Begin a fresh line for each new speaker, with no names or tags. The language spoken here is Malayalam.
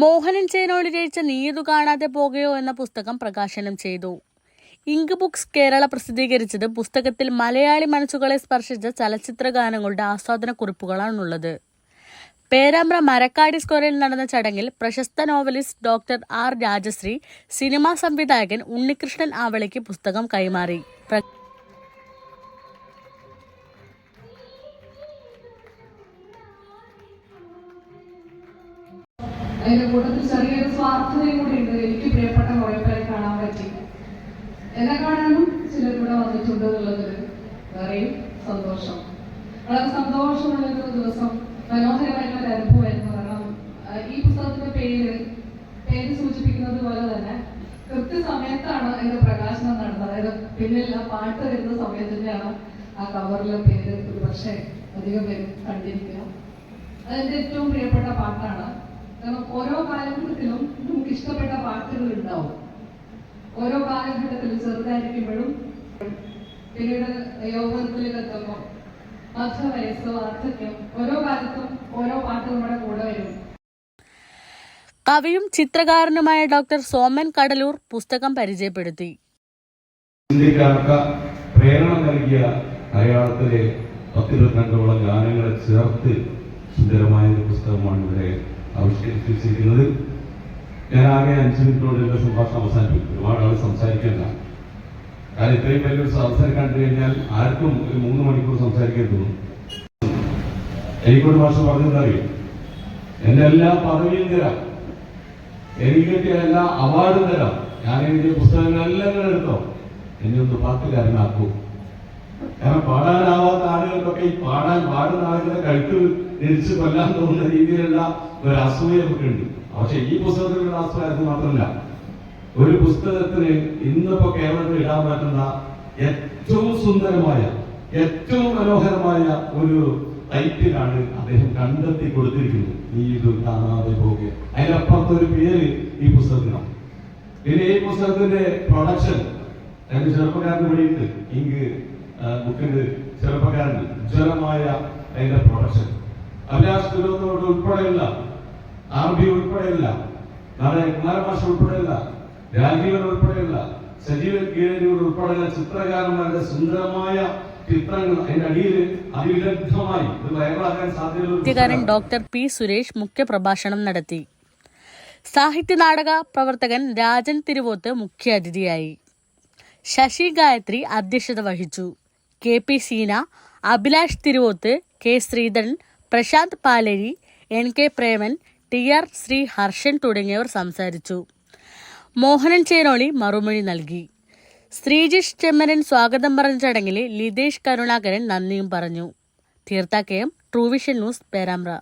മോഹനൻ ചേനോളി രചിച്ച നീതു കാണാതെ പോകയോ എന്ന പുസ്തകം പ്രകാശനം ചെയ്തു. ഇങ്ക് ബുക്സ് കേരള പ്രസിദ്ധീകരിച്ചത് പുസ്തകത്തിൽ മലയാളി മനസ്സുകളെ സ്പർശിച്ച ചലച്ചിത്ര ഗാനങ്ങളുടെ ആസ്വാദനക്കുറിപ്പുകളാണുള്ളത്. പേരാമ്പ്ര മരക്കാടി സ്ക്വയറിൽ നടന്ന ചടങ്ങിൽ പ്രശസ്ത നോവലിസ്റ്റ് ഡോക്ടർ ആർ രാജശ്രീ, സിനിമാ സംവിധായകൻ ഉണ്ണികൃഷ്ണൻ ആവളിക്ക് പുസ്തകം കൈമാറി.
അതിന്റെ കൂട്ടത്തിൽ ചെറിയൊരു സ്വാർത്ഥതയും കൂടി ഉണ്ട്. എനിക്ക് പ്രിയപ്പെട്ട കുറെ പേരെ കാണാൻ പറ്റി. എന്നെ കാണാനും ചിലർ കൂടെ വന്നിട്ടുണ്ട് എന്നുള്ളതിൽ വേറെയും സന്തോഷം. വളരെ സന്തോഷമുള്ളൊരു ദിവസം, മനോഹരമായിട്ടുള്ള അനുഭവമായിരുന്നു. കാരണം ഈ പുസ്തകത്തിന്റെ പേര് സൂചിപ്പിക്കുന്നത് പോലെ തന്നെ കൃത്യസമയത്താണ് അതിന്റെ പ്രകാശനം നടന്നത്. അതായത് പിന്നിൽ ആ പാട്ട് വരുന്ന സമയത്തിന്റെയാണ് ആ കവറിലെ പേര് ഒരു പക്ഷേ അധികം പേര് കണ്ടിരിക്കുക. അതിന്റെ ഏറ്റവും പ്രിയപ്പെട്ട പാട്ടാണ്. കാരണം ഓരോ കാലഘട്ടത്തിലും നമുക്ക് ഇഷ്ടപ്പെട്ട പാട്ടുകൾ ഉണ്ടാവും. ഓരോ കാലഘട്ടത്തിലും ചെറുതായിരിക്കുമ്പോഴും പിന്നീട് യൗവനത്തിലേക്ക് എത്തുമ്പോൾ മധ്യവയസ്സ്, വാർദ്ധക്യം, ഓരോ കാലത്തും ഓരോ പാട്ട് നമ്മുടെ കൂടെ വരും.
കവിയും ചിത്രകാരനുമായ ഡോക്ടർ സോമൻ കടലൂർ പുസ്തകം പരിചയപ്പെടുത്തി.
പ്രേരണ നൽകിയ മലയാളത്തിലെ 10-22 ഗാനങ്ങളെ ചേർത്ത് സുന്ദരമായ ഒരു പുസ്തകമാണ് ഇവിടെ ആവിഷ്കരിച്ചിരിക്കുന്നത്. ഞാൻ ആകെ 5 മിനിറ്റോട് എന്റെ സംഭാഷണം അവസാനിപ്പിക്കും. ഒരുപാട് ആൾ സംസാരിക്കണ്ട. കാരണം ഇത്രയും വലിയൊരു സംസാരം കണ്ടു കഴിഞ്ഞാൽ ആർക്കും ഒരു 3 മണിക്കൂർ സംസാരിക്കാൻ തോന്നും. എനിക്കൊരു ഭാഷ പറഞ്ഞതറിയും, എന്റെ എല്ലാ പദവിയും തരാം, എനിക്ക് കിട്ടിയ എല്ലാ അവാർഡും തരാം, ഞാൻ എഴുതിയ പുസ്തകങ്ങളെല്ലാം എടുത്തോ, എന്നെ ഒന്ന് പാട്ടുകാരനാക്കൂ. കാരണം പാടാനാവാത്ത ആളുകൾക്കൊക്കെ ഈ പാടുന്ന ആളുകളെ കഴുത്ത് തിരിച്ച് കൊല്ലാൻ തോന്നുന്ന രീതിയിലുള്ള ഒരു അസൂയ നമുക്കുണ്ട്. പക്ഷെ ഈ പുസ്തകത്തിലുള്ള അസൂയ അത് മാത്രമല്ല, ഒരു പുസ്തകത്തിന് ഇന്നിപ്പോ കേരളത്തിൽ ഇടാൻ പറ്റുന്ന ഏറ്റവും സുന്ദരമായ, ഏറ്റവും മനോഹരമായ ഒരു ടൈറ്റിലാണ് അദ്ദേഹം കണ്ടെത്തി കൊടുത്തിരിക്കുന്നത്. നീതു കാണാതെ പോകുക. അതിനപ്പുറത്തെ ഒരു പേര് ഈ പുസ്തകത്തിനാണ്. പിന്നെ ഈ പുസ്തകത്തിന്റെ പ്രൊഡക്ഷൻ രണ്ട് ചെറുപ്പക്കാരന് വേണ്ടിയിട്ട് ഇങ്ക് ബുക്കിന്റെ ചെറുപ്പക്കാരൻ ഉജ്ജ്വലമായ അതിന്റെ പ്രൊഡക്ഷൻ, അഭിലാഷ് തിരുവനന്തപുരം ഉൾപ്പെടെയുള്ള, RB ഉൾപ്പെടെയുള്ള, നാളെ കുമാരമാഷ ഉൾപ്പെടെയുള്ള, രാജീവൻ ഉൾപ്പെടെയുള്ള, സജീവൻ കീഴൂർ ഉൾപ്പെടെയുള്ള ചിത്രകാരന്മാരുടെ സുന്ദരമായ ചിത്രങ്ങൾ അതിന്റെ അടിയിൽ അതിവിദഗ്ധമായി വൈറലാക്കാൻ സാധ്യതയുള്ള
ഡോക്ടർ പി സുരേഷ് മുഖ്യപ്രഭാഷണം നടത്തി. സാഹിത്യ നാടക പ്രവർത്തകൻ രാജൻ തിരുവോത്ത് മുഖ്യാതിഥിയായി. ശശി ഗായത്രി അധ്യക്ഷത വഹിച്ചു. KP Seena, Abhilash Thiruvothu, K Sreedharan, Prashant Paleri, NK Preman, TR Shri Harshan തുടങ്ങിയവർ സംസാരിച്ചു. മോഹനൻ ചേനോളി മറുമൊഴി നൽകി. ശ്രീജിഷ് ചെമ്മരൻ സ്വാഗതം പറഞ്ഞ ചടങ്ങിൽ ലിതേഷ് കരുണാകരൻ നന്ദിയും പറഞ്ഞു. തീർത്ത KM, ട്രൂവിഷൻ ന്യൂസ്, പേരാമ്പ്ര.